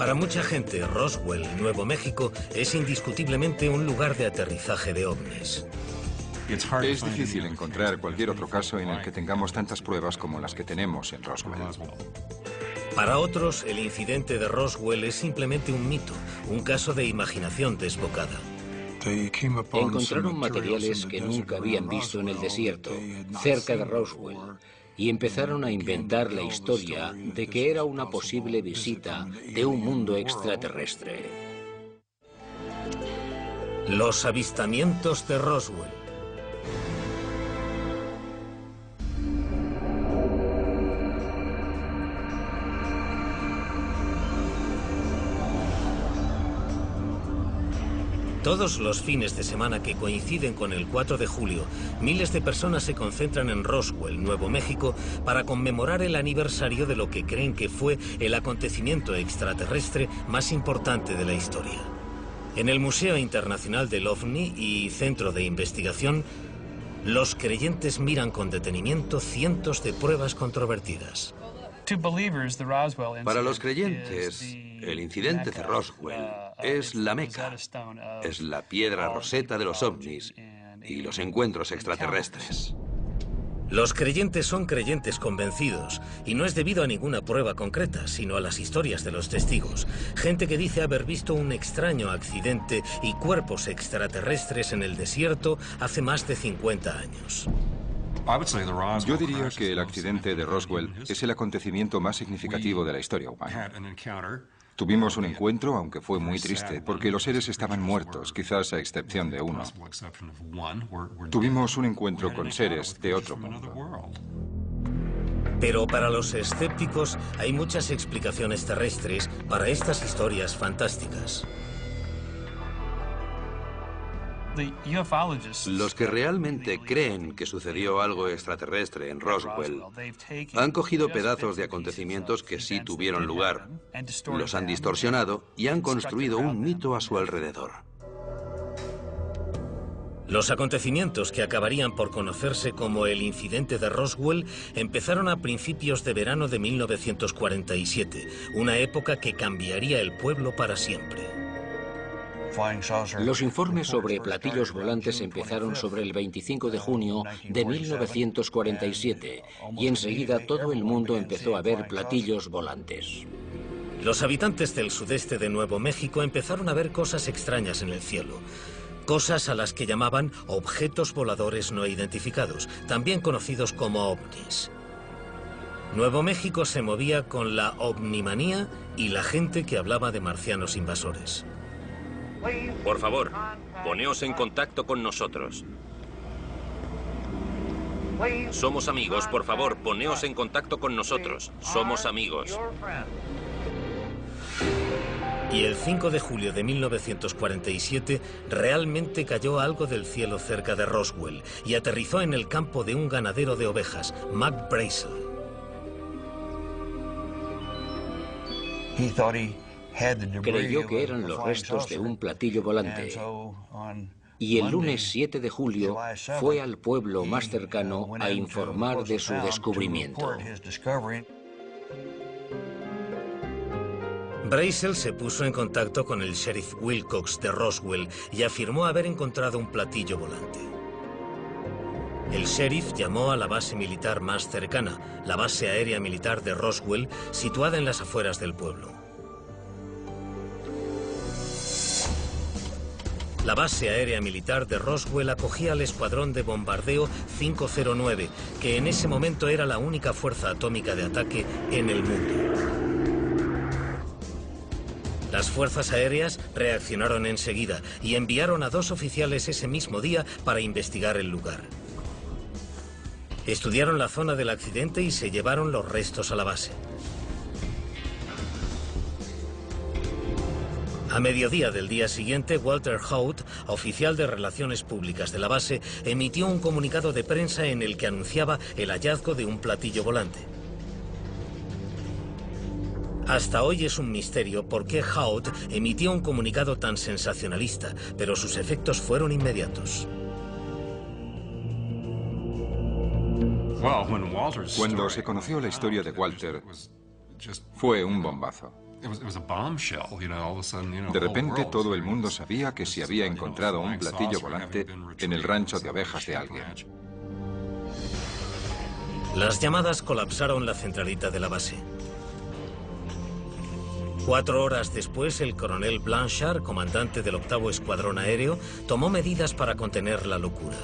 Para mucha gente, Roswell, Nuevo México, es indiscutiblemente un lugar de aterrizaje de ovnis. Es difícil encontrar cualquier otro caso en el que tengamos tantas pruebas como las que tenemos en Roswell. Para otros, el incidente de Roswell es simplemente un mito, un caso de imaginación desbocada. Encontraron materiales que nunca habían visto en el desierto, cerca de Roswell, y empezaron a inventar la historia de que era una posible visita de un mundo extraterrestre. Los avistamientos de Roswell. Todos los fines de semana que coinciden con el 4 de julio, miles de personas se concentran en Roswell, Nuevo México, para conmemorar el aniversario de lo que creen que fue el acontecimiento extraterrestre más importante de la historia. En el Museo Internacional del OVNI y Centro de Investigación, los creyentes miran con detenimiento cientos de pruebas controvertidas. Para los creyentes, el incidente de Roswell es la Meca, es la piedra roseta de los ovnis y los encuentros extraterrestres. Los creyentes son creyentes convencidos, y no es debido a ninguna prueba concreta, sino a las historias de los testigos. Gente que dice haber visto un extraño accidente y cuerpos extraterrestres en el desierto hace más de 50 años. Yo diría que el accidente de Roswell es el acontecimiento más significativo de la historia humana. Tuvimos un encuentro, aunque fue muy triste, porque los seres estaban muertos, quizás a excepción de uno. Tuvimos un encuentro con seres de otro mundo. Pero para los escépticos hay muchas explicaciones terrestres para estas historias fantásticas. Los que realmente creen que sucedió algo extraterrestre en Roswell han cogido pedazos de acontecimientos que sí tuvieron lugar, los han distorsionado y han construido un mito a su alrededor. Los acontecimientos que acabarían por conocerse como el incidente de Roswell empezaron a principios de verano de 1947, una época que cambiaría el pueblo para siempre. Los informes sobre platillos volantes empezaron sobre el 25 de junio de 1947 y enseguida todo el mundo empezó a ver platillos volantes. Los habitantes del sudeste de Nuevo México empezaron a ver cosas extrañas en el cielo. Cosas a las que llamaban objetos voladores no identificados, también conocidos como ovnis. Nuevo México se movía con la ovnimanía y la gente que hablaba de marcianos invasores. Por favor, poneos en contacto con nosotros. Somos amigos, por favor, poneos en contacto con nosotros. Somos amigos. Y el 5 de julio de 1947 realmente cayó algo del cielo cerca de Roswell y aterrizó en el campo de un ganadero de ovejas, Mac Brazel. Creyó que eran los restos de un platillo volante. Y el lunes 7 de julio fue al pueblo más cercano a informar de su descubrimiento. Brazel se puso en contacto con el sheriff Wilcox de Roswell y afirmó haber encontrado un platillo volante. El sheriff llamó a la base militar más cercana, la base aérea militar de Roswell, situada en las afueras del pueblo. La base aérea militar de Roswell acogía al escuadrón de bombardeo 509, que en ese momento era la única fuerza atómica de ataque en el mundo. Las fuerzas aéreas reaccionaron enseguida y enviaron a 2 oficiales ese mismo día para investigar el lugar. Estudiaron la zona del accidente y se llevaron los restos a la base. A mediodía del día siguiente, Walter Haut, oficial de Relaciones Públicas de la base, emitió un comunicado de prensa en el que anunciaba el hallazgo de un platillo volante. Hasta hoy es un misterio por qué Haut emitió un comunicado tan sensacionalista, pero sus efectos fueron inmediatos. Cuando se conoció la historia de Walter, fue un bombazo. De repente todo el mundo sabía que se había encontrado un platillo volante en el rancho de ovejas de alguien. Las llamadas colapsaron la centralita de la base. 4 horas después, el coronel Blanchard, comandante del 8º Escuadrón Aéreo, tomó medidas para contener la locura.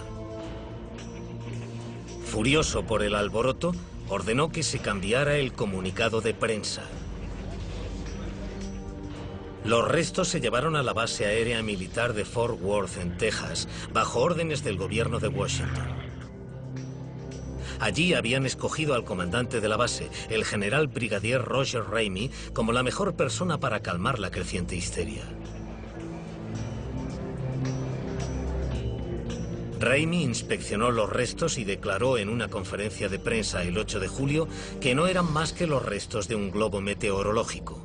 Furioso por el alboroto, ordenó que se cambiara el comunicado de prensa. Los restos se llevaron a la base aérea militar de Fort Worth, en Texas, bajo órdenes del gobierno de Washington. Allí habían escogido al comandante de la base, el general brigadier Roger Ramey, como la mejor persona para calmar la creciente histeria. Ramey inspeccionó los restos y declaró en una conferencia de prensa el 8 de julio que no eran más que los restos de un globo meteorológico.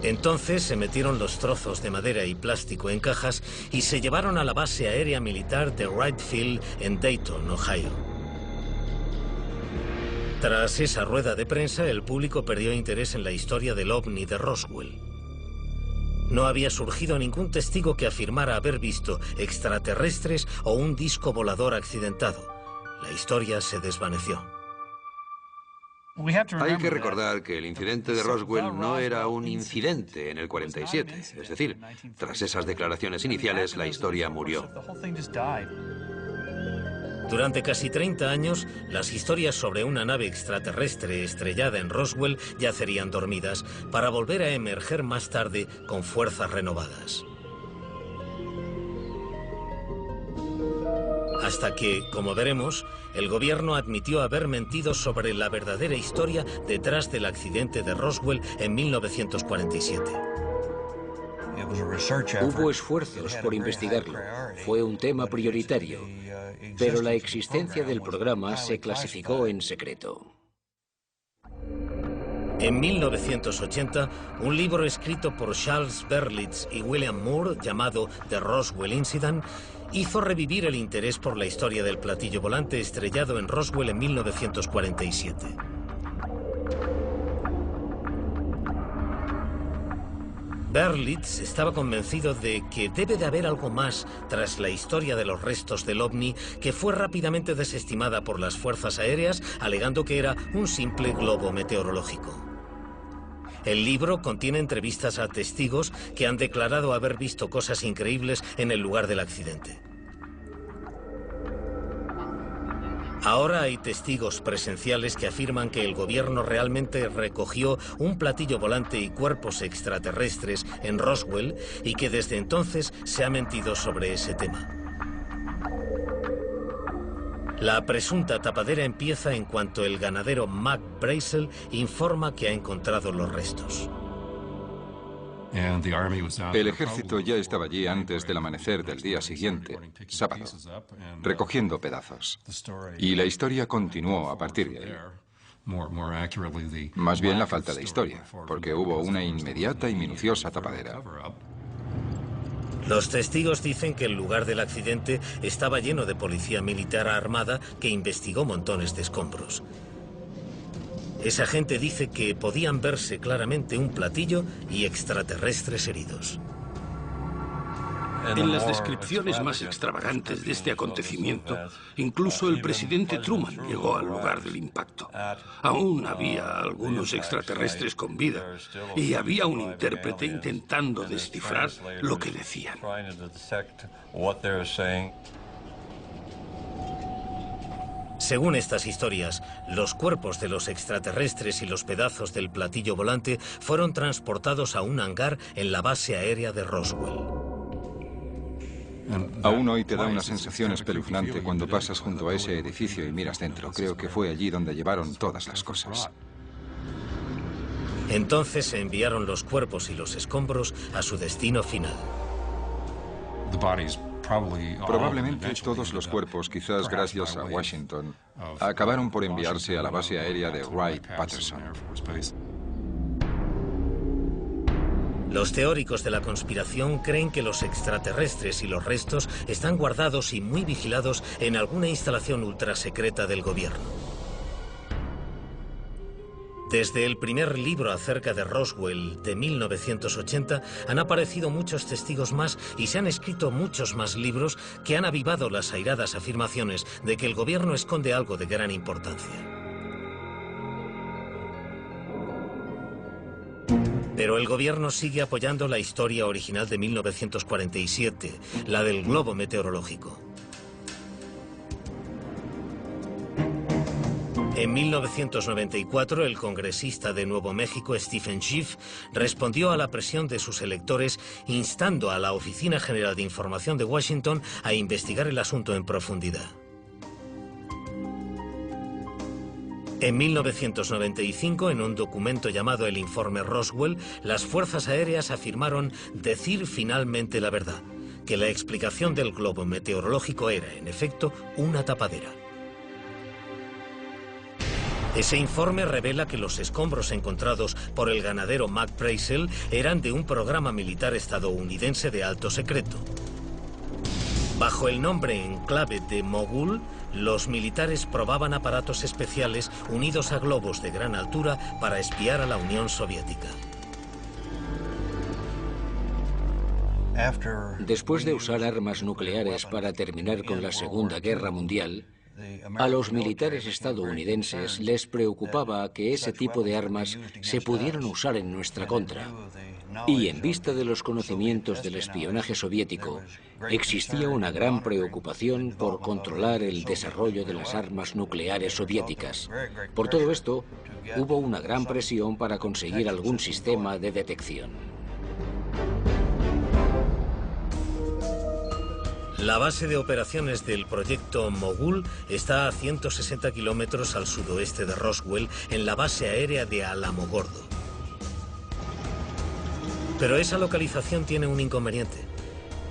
Entonces se metieron los trozos de madera y plástico en cajas y se llevaron a la base aérea militar de Wright Field en Dayton, Ohio. Tras esa rueda de prensa, el público perdió interés en la historia del ovni de Roswell. No había surgido ningún testigo que afirmara haber visto extraterrestres o un disco volador accidentado. La historia se desvaneció. Hay que recordar que el incidente de Roswell no era un incidente en el 47. Es decir, tras esas declaraciones iniciales, la historia murió. Durante casi 30 años, las historias sobre una nave extraterrestre estrellada en Roswell yacerían dormidas, para volver a emerger más tarde con fuerzas renovadas. Hasta que, como veremos, el gobierno admitió haber mentido sobre la verdadera historia detrás del accidente de Roswell en 1947. Hubo esfuerzos por investigarlo. Fue un tema prioritario, pero la existencia del programa se clasificó en secreto. En 1980, un libro escrito por Charles Berlitz y William Moore, llamado The Roswell Incident, hizo revivir el interés por la historia del platillo volante estrellado en Roswell en 1947. Berlitz estaba convencido de que debe de haber algo más tras la historia de los restos del ovni, que fue rápidamente desestimada por las fuerzas aéreas, alegando que era un simple globo meteorológico. El libro contiene entrevistas a testigos que han declarado haber visto cosas increíbles en el lugar del accidente. Ahora hay testigos presenciales que afirman que el gobierno realmente recogió un platillo volante y cuerpos extraterrestres en Roswell y que desde entonces se ha mentido sobre ese tema. La presunta tapadera empieza en cuanto el ganadero Mac Brazel informa que ha encontrado los restos. El ejército ya estaba allí antes del amanecer del día siguiente, sábado, recogiendo pedazos. Y la historia continuó a partir de ahí. Más bien la falta de historia, porque hubo una inmediata y minuciosa tapadera. Los testigos dicen que el lugar del accidente estaba lleno de policía militar armada que investigó montones de escombros. Esa gente dice que podían verse claramente un platillo y extraterrestres heridos. En las descripciones más extravagantes de este acontecimiento, incluso el presidente Truman llegó al lugar del impacto. Aún había algunos extraterrestres con vida y había un intérprete intentando descifrar lo que decían. Según estas historias, los cuerpos de los extraterrestres y los pedazos del platillo volante fueron transportados a un hangar en la base aérea de Roswell. Aún hoy te da una sensación espeluznante cuando pasas junto a ese edificio y miras dentro. Creo que fue allí donde llevaron todas las cosas. Entonces se enviaron los cuerpos y los escombros a su destino final. Probablemente todos los cuerpos, quizás gracias a Washington, acabaron por enviarse a la base aérea de Wright-Patterson. Los teóricos de la conspiración creen que los extraterrestres y los restos están guardados y muy vigilados en alguna instalación ultrasecreta del gobierno. Desde el primer libro acerca de Roswell de 1980 han aparecido muchos testigos más y se han escrito muchos más libros que han avivado las airadas afirmaciones de que el gobierno esconde algo de gran importancia. Pero el gobierno sigue apoyando la historia original de 1947, la del globo meteorológico. En 1994, el congresista de Nuevo México, Stephen Schiff, respondió a la presión de sus electores instando a la Oficina General de Información de Washington a investigar el asunto en profundidad. En 1995, en un documento llamado el Informe Roswell, las fuerzas aéreas afirmaron decir finalmente la verdad, que la explicación del globo meteorológico era, en efecto, una tapadera. Ese informe revela que los escombros encontrados por el ganadero Mac Brazel eran de un programa militar estadounidense de alto secreto. Bajo el nombre en clave de Mogul, los militares probaban aparatos especiales unidos a globos de gran altura para espiar a la Unión Soviética. Después de usar armas nucleares para terminar con la Segunda Guerra Mundial, a los militares estadounidenses les preocupaba que ese tipo de armas se pudieran usar en nuestra contra. Y en vista de los conocimientos del espionaje soviético, existía una gran preocupación por controlar el desarrollo de las armas nucleares soviéticas. Por todo esto, hubo una gran presión para conseguir algún sistema de detección. La base de operaciones del proyecto Mogul está a 160 kilómetros al sudoeste de Roswell, en la base aérea de Alamogordo. Pero esa localización tiene un inconveniente.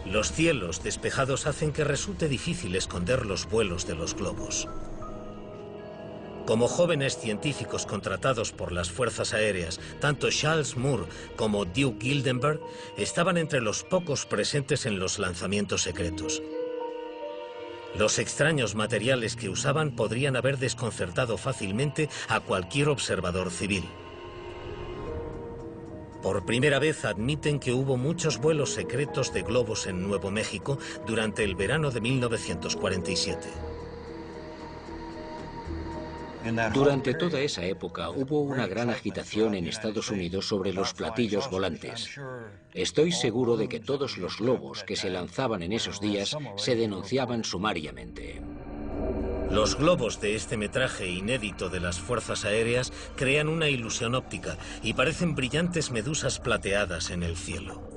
Los cielos despejados hacen que resulte difícil esconder los vuelos de los globos. Como jóvenes científicos contratados por las fuerzas aéreas, tanto Charles Moore como Duke Gildenberg estaban entre los pocos presentes en los lanzamientos secretos. Los extraños materiales que usaban podrían haber desconcertado fácilmente a cualquier observador civil. Por primera vez admiten que hubo muchos vuelos secretos de globos en Nuevo México durante el verano de 1947. Durante toda esa época hubo una gran agitación en Estados Unidos sobre los platillos volantes. Estoy seguro de que todos los globos que se lanzaban en esos días se denunciaban sumariamente. Los globos de este metraje inédito de las fuerzas aéreas crean una ilusión óptica y parecen brillantes medusas plateadas en el cielo.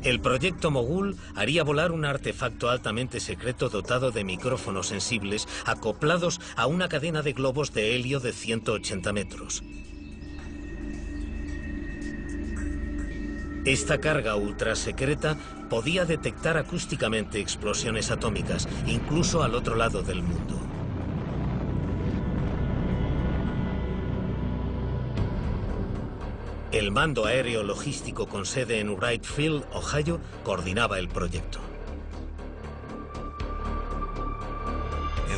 El proyecto Mogul haría volar un artefacto altamente secreto dotado de micrófonos sensibles acoplados a una cadena de globos de helio de 180 metros. Esta carga ultrasecreta podía detectar acústicamente explosiones atómicas, incluso al otro lado del mundo. El Mando Aéreo Logístico con sede en Wright Field, Ohio, coordinaba el proyecto.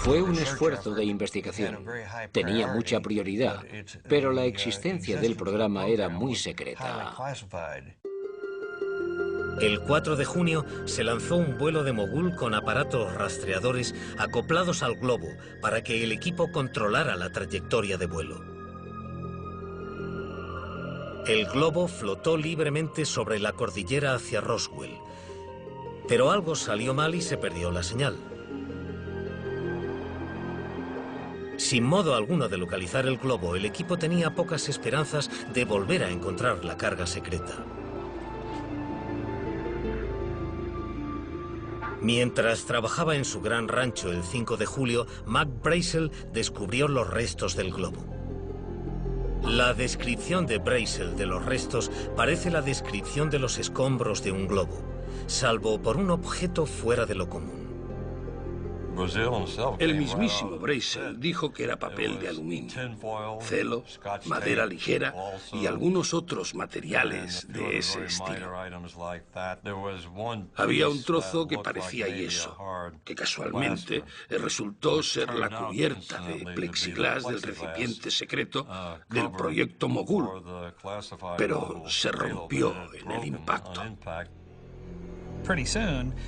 Fue un esfuerzo de investigación. Tenía mucha prioridad, pero la existencia del programa era muy secreta. El 4 de junio se lanzó un vuelo de Mogul con aparatos rastreadores acoplados al globo para que el equipo controlara la trayectoria de vuelo. El globo flotó libremente sobre la cordillera hacia Roswell, pero algo salió mal y se perdió la señal. Sin modo alguno de localizar el globo, el equipo tenía pocas esperanzas de volver a encontrar la carga secreta. Mientras trabajaba en su gran rancho el 5 de julio, Mac Brazel descubrió los restos del globo. La descripción de Brazel de los restos parece la descripción de los escombros de un globo, salvo por un objeto fuera de lo común. El mismísimo Brazel dijo que era papel de aluminio, celo, madera ligera y algunos otros materiales de ese estilo. Había un trozo que parecía yeso, que casualmente resultó ser la cubierta de plexiglas del recipiente secreto del proyecto Mogul, pero se rompió en el impacto.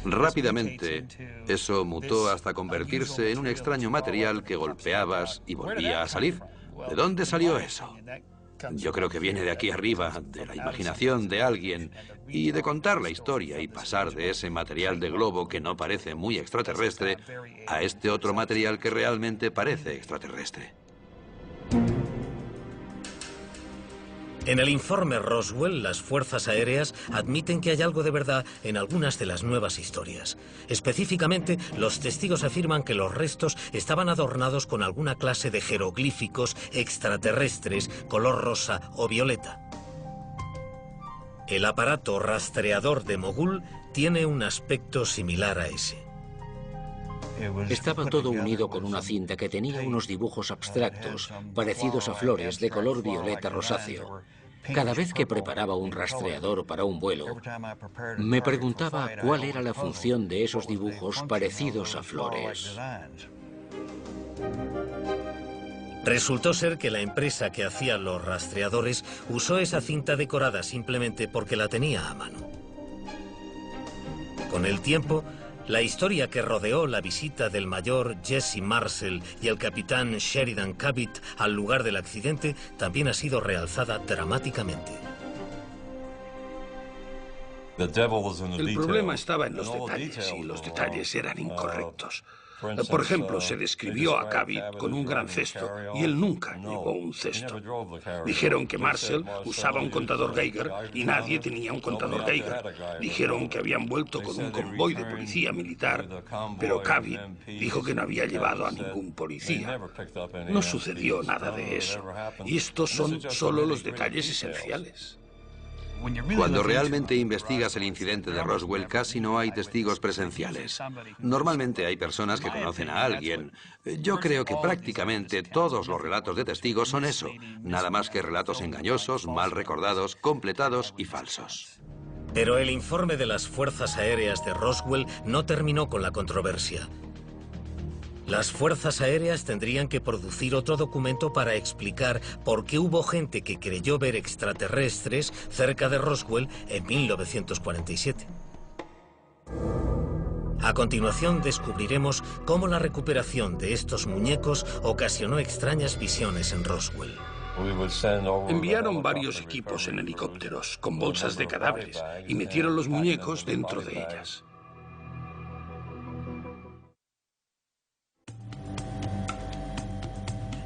Rápidamente, eso mutó hasta convertirse en un extraño material que golpeabas y volvía a salir. ¿De dónde salió eso? Yo creo que viene de aquí arriba, de la imaginación de alguien, y de contar la historia y pasar de ese material de globo que no parece muy extraterrestre a este otro material que realmente parece extraterrestre. En el informe Roswell, las fuerzas aéreas admiten que hay algo de verdad en algunas de las nuevas historias. Específicamente, los testigos afirman que los restos estaban adornados con alguna clase de jeroglíficos extraterrestres color rosa o violeta. El aparato rastreador de Mogul tiene un aspecto similar a ese. Estaba todo unido con una cinta que tenía unos dibujos abstractos, parecidos a flores de color violeta rosáceo. Cada vez que preparaba un rastreador para un vuelo, me preguntaba cuál era la función de esos dibujos parecidos a flores. Resultó ser que la empresa que hacía los rastreadores usó esa cinta decorada simplemente porque la tenía a mano. Con el tiempo, la historia que rodeó la visita del mayor Jesse Marcel y el capitán Sheridan Cavitt al lugar del accidente también ha sido realzada dramáticamente. El problema estaba en los detalles, y los detalles eran incorrectos. Por ejemplo, se describió a Cavitt con un gran cesto y él nunca llevó un cesto. Dijeron que Marcel usaba un contador Geiger y nadie tenía un contador Geiger. Dijeron que habían vuelto con un convoy de policía militar, pero Cavitt dijo que no había llevado a ningún policía. No sucedió nada de eso. Y estos son solo los detalles esenciales. Cuando realmente investigas el incidente de Roswell, casi no hay testigos presenciales. Normalmente hay personas que conocen a alguien. Yo creo que prácticamente todos los relatos de testigos son eso, nada más que relatos engañosos, mal recordados, completados y falsos. Pero el informe de las fuerzas aéreas de Roswell no terminó con la controversia. Las fuerzas aéreas tendrían que producir otro documento para explicar por qué hubo gente que creyó ver extraterrestres cerca de Roswell en 1947. A continuación descubriremos cómo la recuperación de estos muñecos ocasionó extrañas visiones en Roswell. Enviaron varios equipos en helicópteros con bolsas de cadáveres y metieron los muñecos dentro de ellas.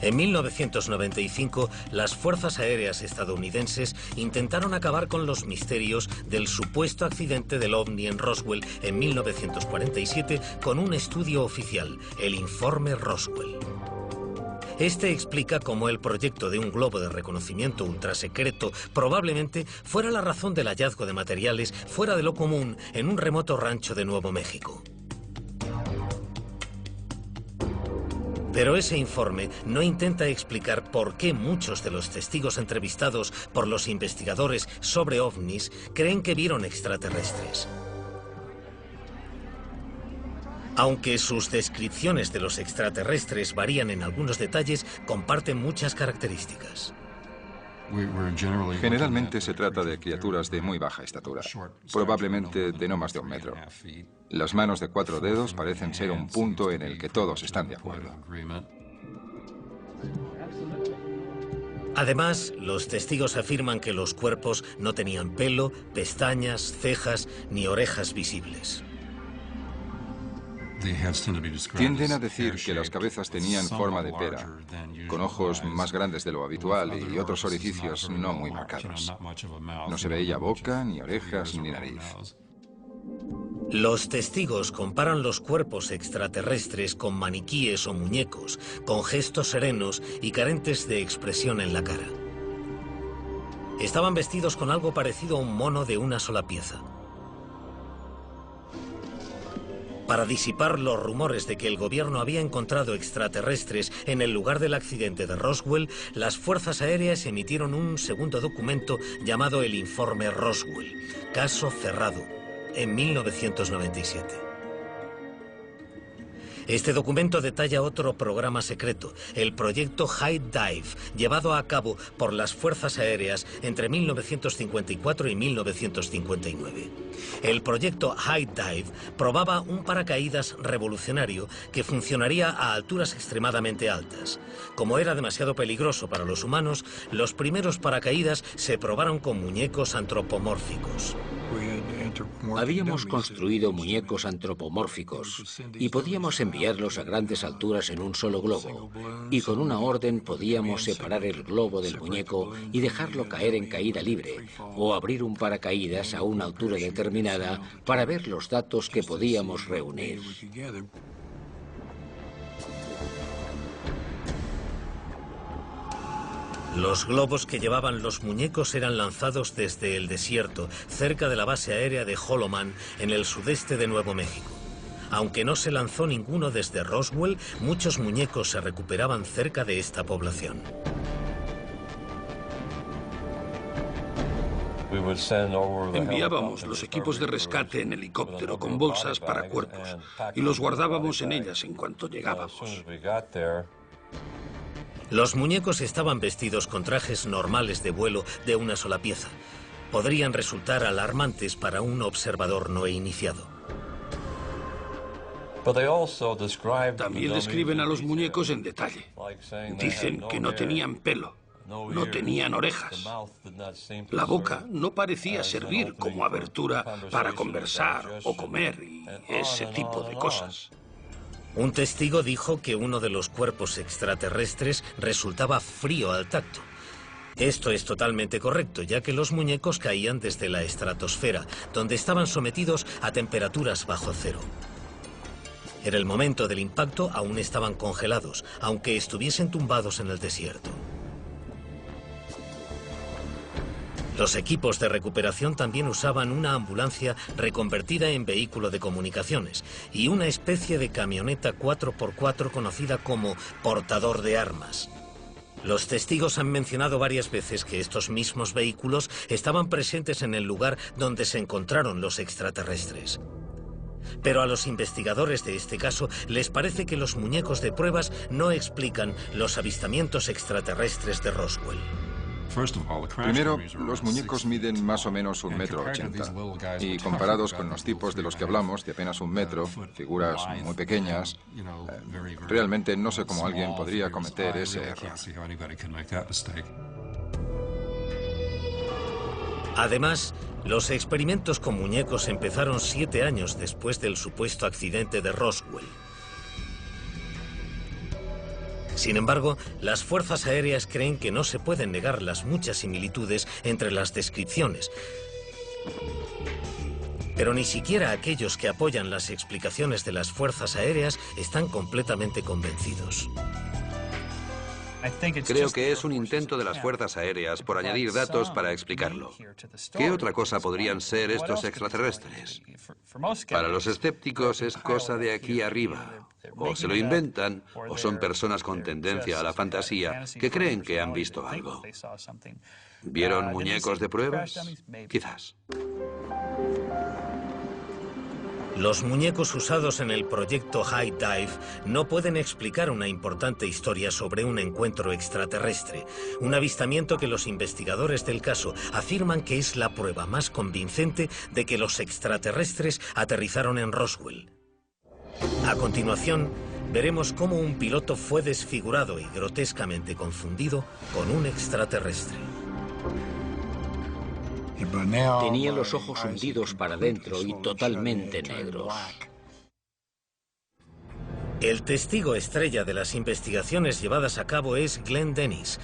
En 1995, las fuerzas aéreas estadounidenses intentaron acabar con los misterios del supuesto accidente del OVNI en Roswell en 1947 con un estudio oficial, el informe Roswell. Este explica cómo el proyecto de un globo de reconocimiento ultrasecreto probablemente fuera la razón del hallazgo de materiales fuera de lo común en un remoto rancho de Nuevo México. Pero ese informe no intenta explicar por qué muchos de los testigos entrevistados por los investigadores sobre ovnis creen que vieron extraterrestres. Aunque sus descripciones de los extraterrestres varían en algunos detalles, comparten muchas características. Generalmente se trata de criaturas de muy baja estatura, probablemente de no más de 1 metro. Las manos de 4 dedos parecen ser un punto en el que todos están de acuerdo. Además, los testigos afirman que los cuerpos no tenían pelo, pestañas, cejas ni orejas visibles. Tienden a decir que las cabezas tenían forma de pera, con ojos más grandes de lo habitual y otros orificios no muy marcados. No se veía boca, ni orejas, ni nariz. Los testigos comparan los cuerpos extraterrestres con maniquíes o muñecos, con gestos serenos y carentes de expresión en la cara. Estaban vestidos con algo parecido a un mono de una sola pieza. Para disipar los rumores de que el gobierno había encontrado extraterrestres en el lugar del accidente de Roswell, las fuerzas aéreas emitieron un segundo documento llamado el Informe Roswell, caso cerrado, en 1997. Este documento detalla otro programa secreto, el proyecto High Dive, llevado a cabo por las fuerzas aéreas entre 1954 y 1959. El proyecto High Dive probaba un paracaídas revolucionario que funcionaría a alturas extremadamente altas. Como era demasiado peligroso para los humanos, los primeros paracaídas se probaron con muñecos antropomórficos. Habíamos construido muñecos antropomórficos y podíamos enviarlos a grandes alturas en un solo globo. Y con una orden podíamos separar el globo del muñeco y dejarlo caer en caída libre, o abrir un paracaídas a una altura determinada para ver los datos que podíamos reunir. Los globos que llevaban los muñecos eran lanzados desde el desierto, cerca de la base aérea de Holloman, en el sudeste de Nuevo México. Aunque no se lanzó ninguno desde Roswell, muchos muñecos se recuperaban cerca de esta población. Enviábamos los equipos de rescate en helicóptero con bolsas para cuerpos y los guardábamos en ellas en cuanto llegábamos. Los muñecos estaban vestidos con trajes normales de vuelo de una sola pieza. Podrían resultar alarmantes para un observador no iniciado. También describen a los muñecos en detalle. Dicen que no tenían pelo, no tenían orejas. La boca no parecía servir como abertura para conversar o comer y ese tipo de cosas. Un testigo dijo que uno de los cuerpos extraterrestres resultaba frío al tacto. Esto es totalmente correcto, ya que los muñecos caían desde la estratosfera, donde estaban sometidos a temperaturas bajo cero. En el momento del impacto aún estaban congelados, aunque estuviesen tumbados en el desierto. Los equipos de recuperación también usaban una ambulancia reconvertida en vehículo de comunicaciones y una especie de camioneta 4x4 conocida como portador de armas. Los testigos han mencionado varias veces que estos mismos vehículos estaban presentes en el lugar donde se encontraron los extraterrestres. Pero a los investigadores de este caso les parece que los muñecos de pruebas no explican los avistamientos extraterrestres de Roswell. Primero, los muñecos miden más o menos 1,80 m y comparados con los tipos de los que hablamos, de apenas 1 metro, figuras muy pequeñas, realmente no sé cómo alguien podría cometer ese error. Además, los experimentos con muñecos empezaron 7 años después del supuesto accidente de Roswell. Sin embargo, las fuerzas aéreas creen que no se pueden negar las muchas similitudes entre las descripciones. Pero ni siquiera aquellos que apoyan las explicaciones de las fuerzas aéreas están completamente convencidos. Creo que es un intento de las fuerzas aéreas por añadir datos para explicarlo. ¿Qué otra cosa podrían ser estos extraterrestres? Para los escépticos es cosa de aquí arriba. O se lo inventan, o son personas con tendencia a la fantasía que creen que han visto algo. ¿Vieron muñecos de pruebas? Quizás. Los muñecos usados en el proyecto High Dive no pueden explicar una importante historia sobre un encuentro extraterrestre, un avistamiento que los investigadores del caso afirman que es la prueba más convincente de que los extraterrestres aterrizaron en Roswell. A continuación, veremos cómo un piloto fue desfigurado y grotescamente confundido con un extraterrestre. Tenía los ojos hundidos para adentro y totalmente negros. El testigo estrella de las investigaciones llevadas a cabo es Glenn Dennis.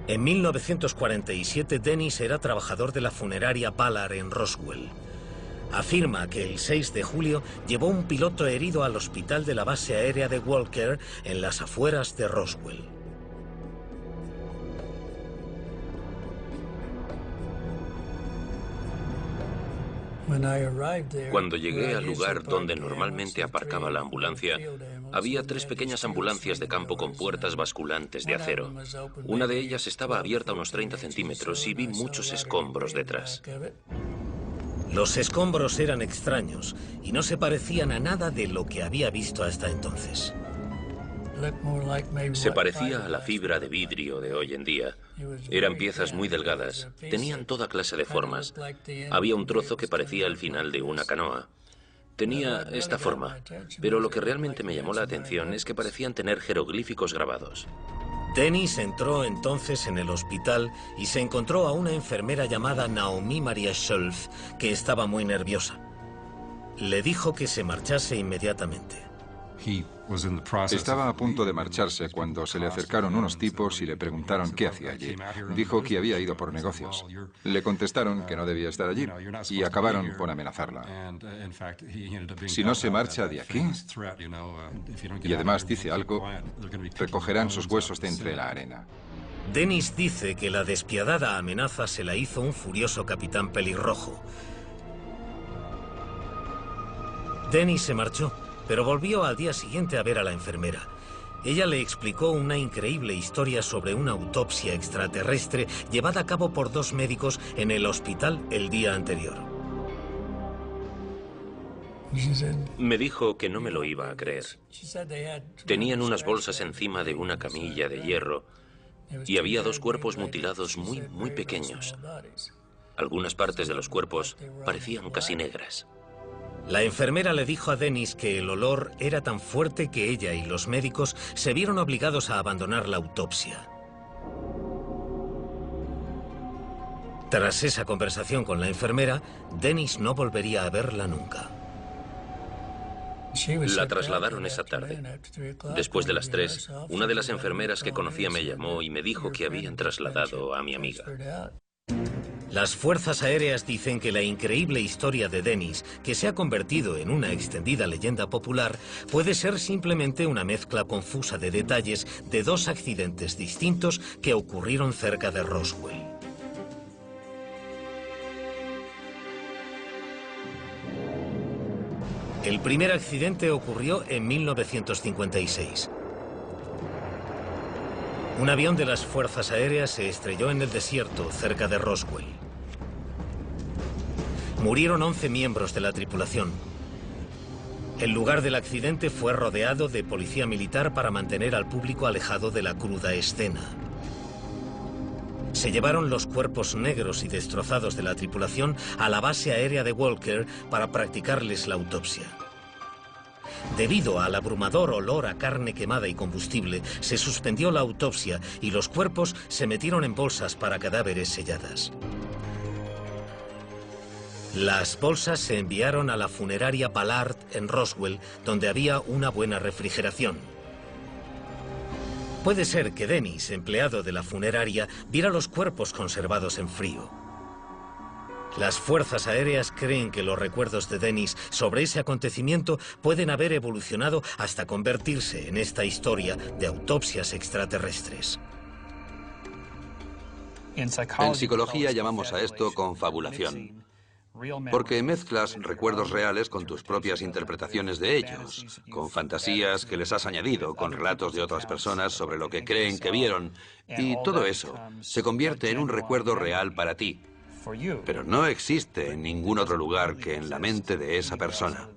En 1947, Dennis era trabajador de la funeraria Ballard en Roswell. Afirma que el 6 de julio llevó un piloto herido al hospital de la base aérea de Walker en las afueras de Roswell. Cuando llegué al lugar donde normalmente aparcaba la ambulancia, había 3 pequeñas ambulancias de campo con puertas basculantes de acero. Una de ellas estaba abierta a unos 30 centímetros y vi muchos escombros detrás. Los escombros eran extraños y no se parecían a nada de lo que había visto hasta entonces. Se parecía a la fibra de vidrio de hoy en día. Eran piezas muy delgadas, tenían toda clase de formas. Había un trozo que parecía el final de una canoa. Tenía esta forma, pero lo que realmente me llamó la atención es que parecían tener jeroglíficos grabados. Dennis entró entonces en el hospital y se encontró a una enfermera llamada Naomi Maria Schulz, que estaba muy nerviosa. Le dijo que se marchase inmediatamente. Estaba a punto de marcharse cuando se le acercaron unos tipos y le preguntaron qué hacía allí. Dijo que había ido por negocios. Le contestaron que no debía estar allí y acabaron por amenazarla. Si no se marcha de aquí, y además dice algo, recogerán sus huesos de entre la arena. Dennis dice que la despiadada amenaza se la hizo un furioso capitán pelirrojo. Dennis se marchó, pero volvió al día siguiente a ver a la enfermera. Ella le explicó una increíble historia sobre una autopsia extraterrestre llevada a cabo por 2 médicos en el hospital el día anterior. Me dijo que no me lo iba a creer. Tenían unas bolsas encima de una camilla de hierro y había 2 cuerpos mutilados muy pequeños. Algunas partes de los cuerpos parecían casi negras. La enfermera le dijo a Dennis que el olor era tan fuerte que ella y los médicos se vieron obligados a abandonar la autopsia. Tras esa conversación con la enfermera, Dennis no volvería a verla nunca. La trasladaron esa tarde. Después de las 3, una de las enfermeras que conocía me llamó y me dijo que habían trasladado a mi amiga. Las fuerzas aéreas dicen que la increíble historia de Dennis, que se ha convertido en una extendida leyenda popular, puede ser simplemente una mezcla confusa de detalles de 2 accidentes distintos que ocurrieron cerca de Roswell. El primer accidente ocurrió en 1956. Un avión de las fuerzas aéreas se estrelló en el desierto cerca de Roswell. Murieron 11 miembros de la tripulación. El lugar del accidente fue rodeado de policía militar para mantener al público alejado de la cruda escena. Se llevaron los cuerpos negros y destrozados de la tripulación a la base aérea de Walker para practicarles la autopsia. Debido al abrumador olor a carne quemada y combustible, se suspendió la autopsia y los cuerpos se metieron en bolsas para cadáveres selladas. Las bolsas se enviaron a la funeraria Ballard en Roswell, donde había una buena refrigeración. Puede ser que Dennis, empleado de la funeraria, viera los cuerpos conservados en frío. Las fuerzas aéreas creen que los recuerdos de Dennis sobre ese acontecimiento pueden haber evolucionado hasta convertirse en esta historia de autopsias extraterrestres. En psicología llamamos a esto confabulación, porque mezclas recuerdos reales con tus propias interpretaciones de ellos, con fantasías que les has añadido, con relatos de otras personas sobre lo que creen que vieron, y todo eso se convierte en un recuerdo real para ti. Pero no existe en ningún otro lugar que en la mente de esa persona.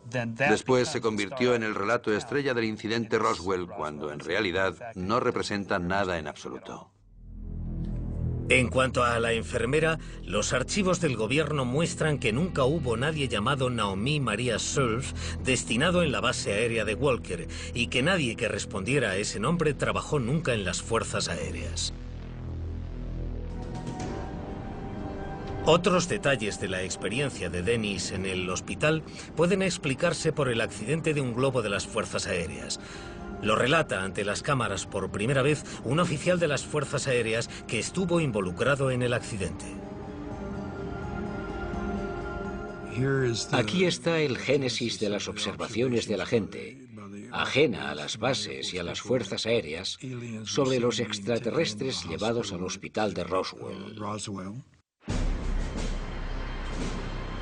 Después se convirtió en el relato estrella del incidente Roswell, cuando en realidad no representa nada en absoluto. En cuanto a la enfermera, los archivos del gobierno muestran que nunca hubo nadie llamado Naomi Maria Schulz destinado en la base aérea de Walker y que nadie que respondiera a ese nombre trabajó nunca en las fuerzas aéreas. Otros detalles de la experiencia de Dennis en el hospital pueden explicarse por el accidente de un globo de las fuerzas aéreas. Lo relata ante las cámaras por primera vez un oficial de las fuerzas aéreas que estuvo involucrado en el accidente. Aquí está el génesis de las observaciones de la gente, ajena a las bases y a las fuerzas aéreas, sobre los extraterrestres llevados al hospital de Roswell.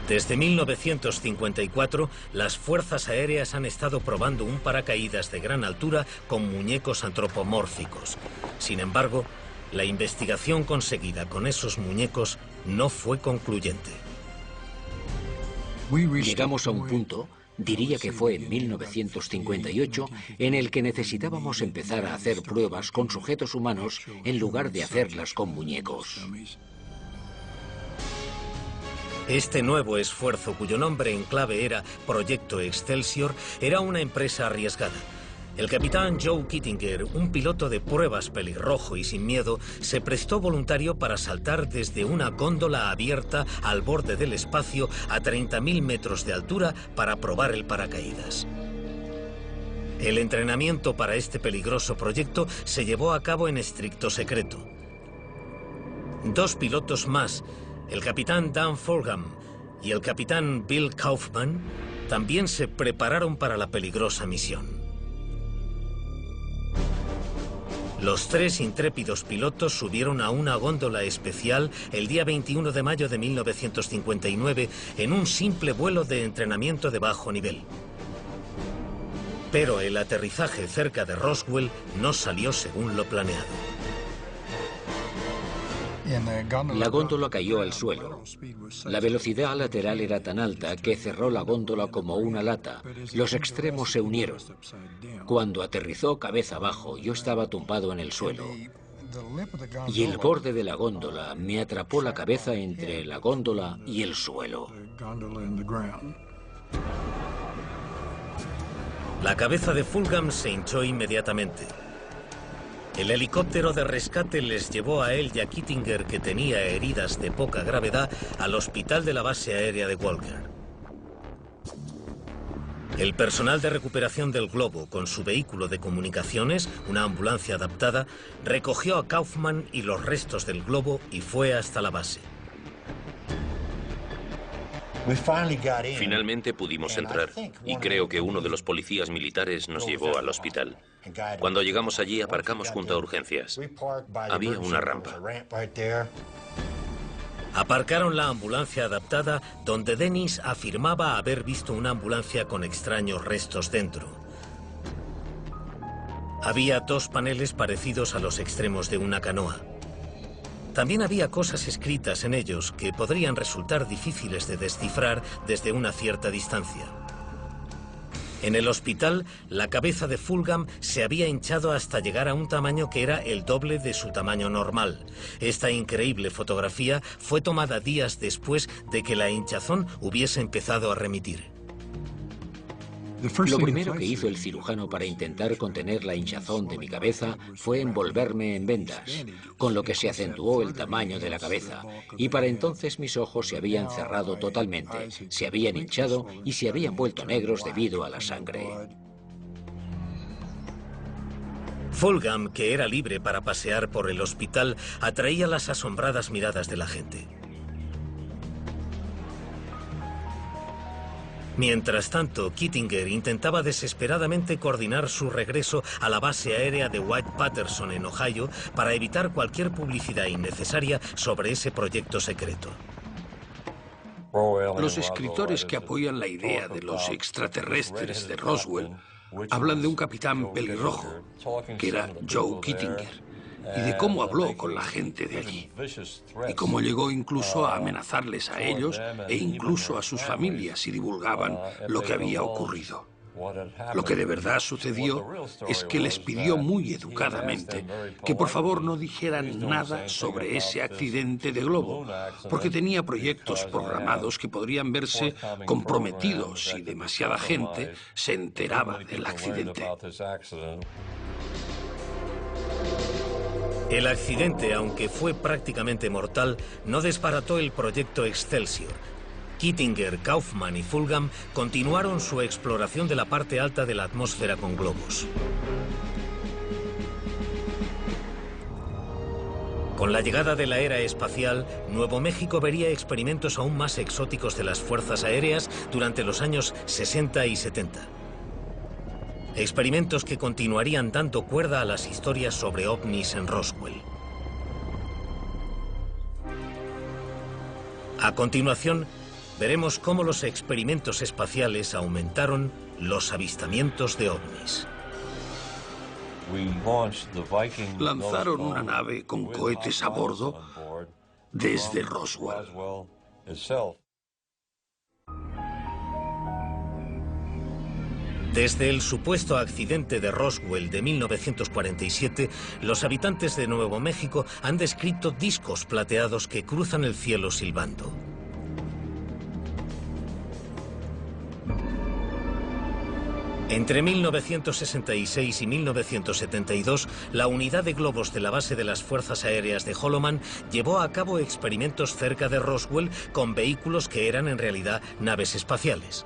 Desde 1954, las fuerzas aéreas han estado probando un paracaídas de gran altura con muñecos antropomórficos. Sin embargo, la investigación conseguida con esos muñecos no fue concluyente. Llegamos a un punto, diría que fue en 1958, en el que necesitábamos empezar a hacer pruebas con sujetos humanos en lugar de hacerlas con muñecos. Este nuevo esfuerzo, cuyo nombre en clave era Proyecto Excelsior, era una empresa arriesgada. El capitán Joe Kittinger, un piloto de pruebas pelirrojo y sin miedo, se prestó voluntario para saltar desde una góndola abierta al borde del espacio a 30.000 metros de altura para probar el paracaídas. El entrenamiento para este peligroso proyecto se llevó a cabo en estricto secreto. 2 pilotos más, el capitán Dan Fulgham y el capitán Bill Kaufman, también se prepararon para la peligrosa misión. Los 3 intrépidos pilotos subieron a una góndola especial el día 21 de mayo de 1959 en un simple vuelo de entrenamiento de bajo nivel. Pero el aterrizaje cerca de Roswell no salió según lo planeado. La góndola cayó al suelo. La velocidad lateral era tan alta que cerró la góndola como una lata. Los extremos se unieron. Cuando aterrizó cabeza abajo, yo estaba tumbado en el suelo. Y el borde de la góndola me atrapó la cabeza entre la góndola y el suelo. La cabeza de Fulgham se hinchó inmediatamente. El helicóptero de rescate les llevó a él y a Kittinger, que tenía heridas de poca gravedad, al hospital de la base aérea de Walker. El personal de recuperación del globo, con su vehículo de comunicaciones, una ambulancia adaptada, recogió a Kaufman y los restos del globo y fue hasta la base. Finalmente pudimos entrar y creo que uno de los policías militares nos llevó al hospital. Cuando llegamos allí aparcamos junto a urgencias. Había una rampa. Aparcaron la ambulancia adaptada donde Dennis afirmaba haber visto una ambulancia con extraños restos dentro. Había 2 paneles parecidos a los extremos de una canoa. También había cosas escritas en ellos que podrían resultar difíciles de descifrar desde una cierta distancia. En el hospital, la cabeza de Fulgham se había hinchado hasta llegar a un tamaño que era el doble de su tamaño normal. Esta increíble fotografía fue tomada días después de que la hinchazón hubiese empezado a remitir. Lo primero que hizo el cirujano para intentar contener la hinchazón de mi cabeza fue envolverme en vendas, con lo que se acentuó el tamaño de la cabeza, y para entonces mis ojos se habían cerrado totalmente, se habían hinchado y se habían vuelto negros debido a la sangre. Fulgham, que era libre para pasear por el hospital, atraía las asombradas miradas de la gente. Mientras tanto, Kittinger intentaba desesperadamente coordinar su regreso a la base aérea de White-Patterson en Ohio para evitar cualquier publicidad innecesaria sobre ese proyecto secreto. Los escritores que apoyan la idea de los extraterrestres de Roswell hablan de un capitán pelirrojo, que era Joe Kittinger, y de cómo habló con la gente de allí, y cómo llegó incluso a amenazarles a ellos e incluso a sus familias si divulgaban lo que había ocurrido. Lo que de verdad sucedió es que les pidió muy educadamente que por favor no dijeran nada sobre ese accidente de globo, porque tenía proyectos programados que podrían verse comprometidos si demasiada gente se enteraba del accidente. El accidente, aunque fue prácticamente mortal, no desbarató el proyecto Excelsior. Kittinger, Kaufman y Fulgham continuaron su exploración de la parte alta de la atmósfera con globos. Con la llegada de la era espacial, Nuevo México vería experimentos aún más exóticos de las fuerzas aéreas durante los años 60 y 70. Experimentos que continuarían dando cuerda a las historias sobre ovnis en Roswell. A continuación, veremos cómo los experimentos espaciales aumentaron los avistamientos de ovnis. Lanzaron una nave con cohetes a bordo desde Roswell. Desde el supuesto accidente de Roswell de 1947, los habitantes de Nuevo México han descrito discos plateados que cruzan el cielo silbando. Entre 1966 y 1972, la unidad de globos de la base de las Fuerzas Aéreas de Holloman llevó a cabo experimentos cerca de Roswell con vehículos que eran en realidad naves espaciales.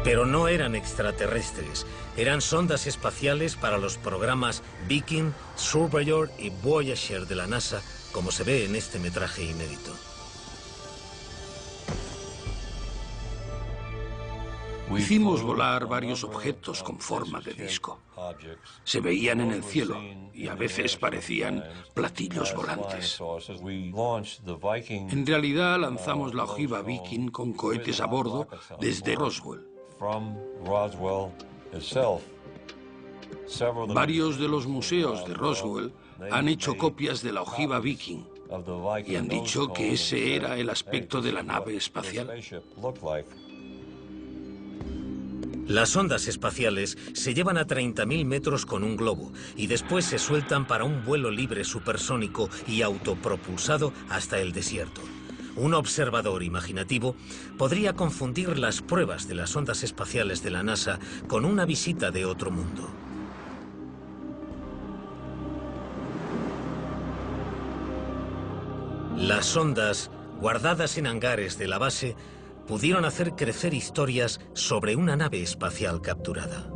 Pero no eran extraterrestres, eran sondas espaciales para los programas Viking, Surveyor y Voyager de la NASA, como se ve en este metraje inédito. Hicimos volar varios objetos con forma de disco. Se veían en el cielo y a veces parecían platillos volantes. En realidad lanzamos la ojiva Viking con cohetes a bordo desde Roswell. Varios de los museos de Roswell han hecho copias de la ojiva Viking y han dicho que ese era el aspecto de la nave espacial. Las sondas espaciales se llevan a 30.000 metros con un globo y después se sueltan para un vuelo libre supersónico y autopropulsado hasta el desierto. Un observador imaginativo podría confundir las pruebas de las sondas espaciales de la NASA con una visita de otro mundo. Las sondas, guardadas en hangares de la base, pudieron hacer crecer historias sobre una nave espacial capturada.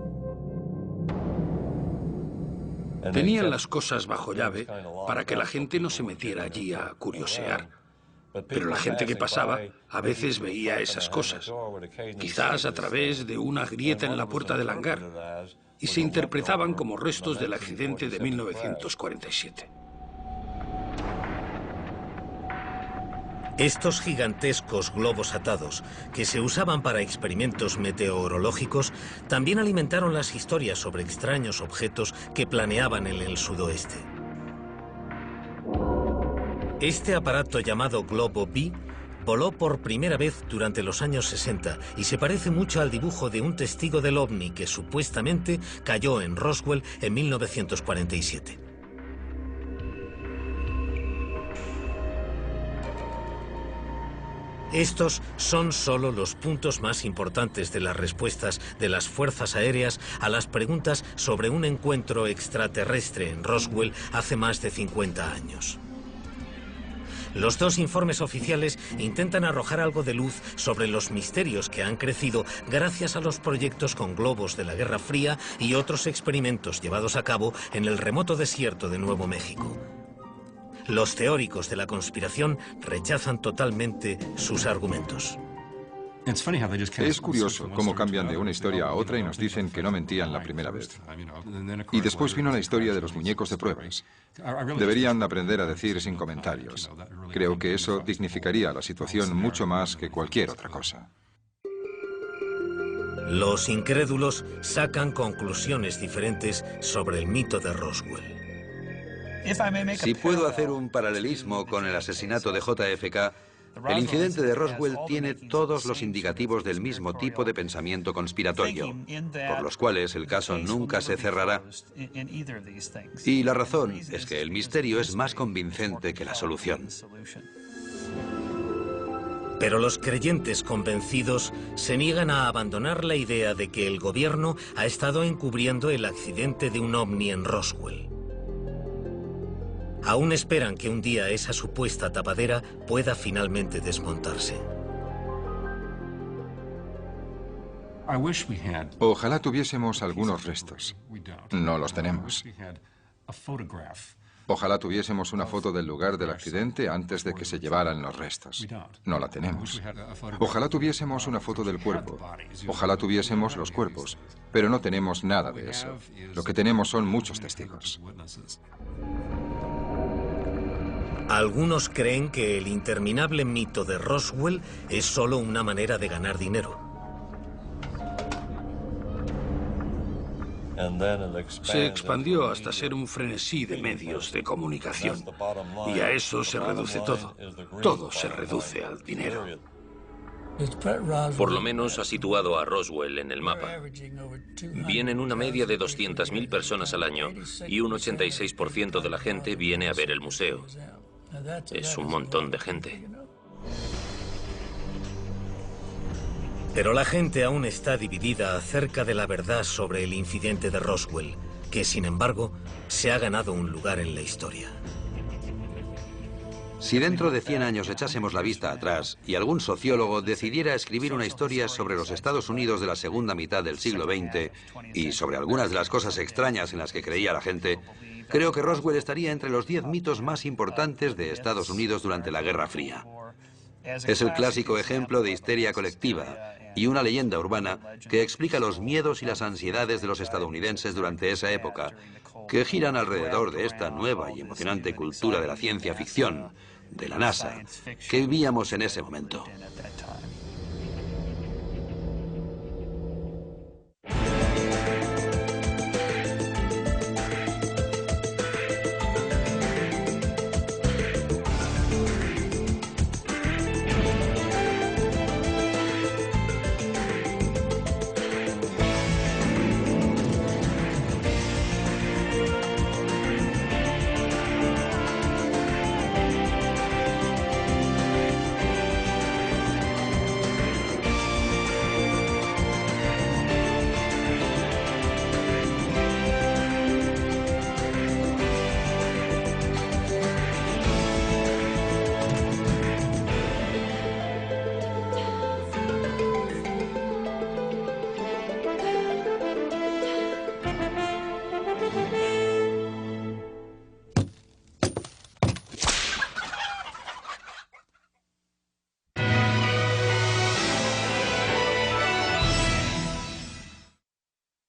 Tenían las cosas bajo llave para que la gente no se metiera allí a curiosear. Pero la gente que pasaba a veces veía esas cosas, quizás a través de una grieta en la puerta del hangar, y se interpretaban como restos del accidente de 1947. Estos gigantescos globos atados, que se usaban para experimentos meteorológicos, también alimentaron las historias sobre extraños objetos que planeaban en el sudoeste. Este aparato llamado Globo B voló por primera vez durante los años 60 y se parece mucho al dibujo de un testigo del ovni que supuestamente cayó en Roswell en 1947. Estos son solo los puntos más importantes de las respuestas de las Fuerzas Aéreas a las preguntas sobre un encuentro extraterrestre en Roswell hace más de 50 años. Los dos informes oficiales intentan arrojar algo de luz sobre los misterios que han crecido gracias a los proyectos con globos de la Guerra Fría y otros experimentos llevados a cabo en el remoto desierto de Nuevo México. Los teóricos de la conspiración rechazan totalmente sus argumentos. Es curioso cómo cambian de una historia a otra y nos dicen que no mentían la primera vez. Y después vino la historia de los muñecos de pruebas. Deberían aprender a decir sin comentarios. Creo que eso dignificaría la situación mucho más que cualquier otra cosa. Los incrédulos sacan conclusiones diferentes sobre el mito de Roswell. Si puedo hacer un paralelismo con el asesinato de JFK, el incidente de Roswell tiene todos los indicativos del mismo tipo de pensamiento conspiratorio, por los cuales el caso nunca se cerrará. Y la razón es que el misterio es más convincente que la solución. Pero los creyentes convencidos se niegan a abandonar la idea de que el gobierno ha estado encubriendo el accidente de un ovni en Roswell. Aún esperan que un día esa supuesta tapadera pueda finalmente desmontarse. Ojalá tuviésemos algunos restos. No los tenemos. Ojalá tuviésemos una foto del lugar del accidente antes de que se llevaran los restos. No la tenemos. Ojalá tuviésemos una foto del cuerpo. Ojalá tuviésemos los cuerpos. Pero no tenemos nada de eso. Lo que tenemos son muchos testigos. Algunos creen que el interminable mito de Roswell es solo una manera de ganar dinero. Se expandió hasta ser un frenesí de medios de comunicación. Y a eso se reduce todo. Todo se reduce al dinero. Por lo menos ha situado a Roswell en el mapa. Vienen una media de 200.000 personas al año y un 86% de la gente viene a ver el museo. Es un montón de gente. Pero la gente aún está dividida acerca de la verdad sobre el incidente de Roswell, que sin embargo se ha ganado un lugar en la historia. Si dentro de 100 años echásemos la vista atrás y algún sociólogo decidiera escribir una historia sobre los Estados Unidos de la segunda mitad del siglo XX y sobre algunas de las cosas extrañas en las que creía la gente, creo que Roswell estaría entre los 10 mitos más importantes de Estados Unidos durante la Guerra Fría. Es el clásico ejemplo de histeria colectiva y una leyenda urbana que explica los miedos y las ansiedades de los estadounidenses durante esa época, que giran alrededor de esta nueva y emocionante cultura de la ciencia ficción, de la NASA, que vivíamos en ese momento.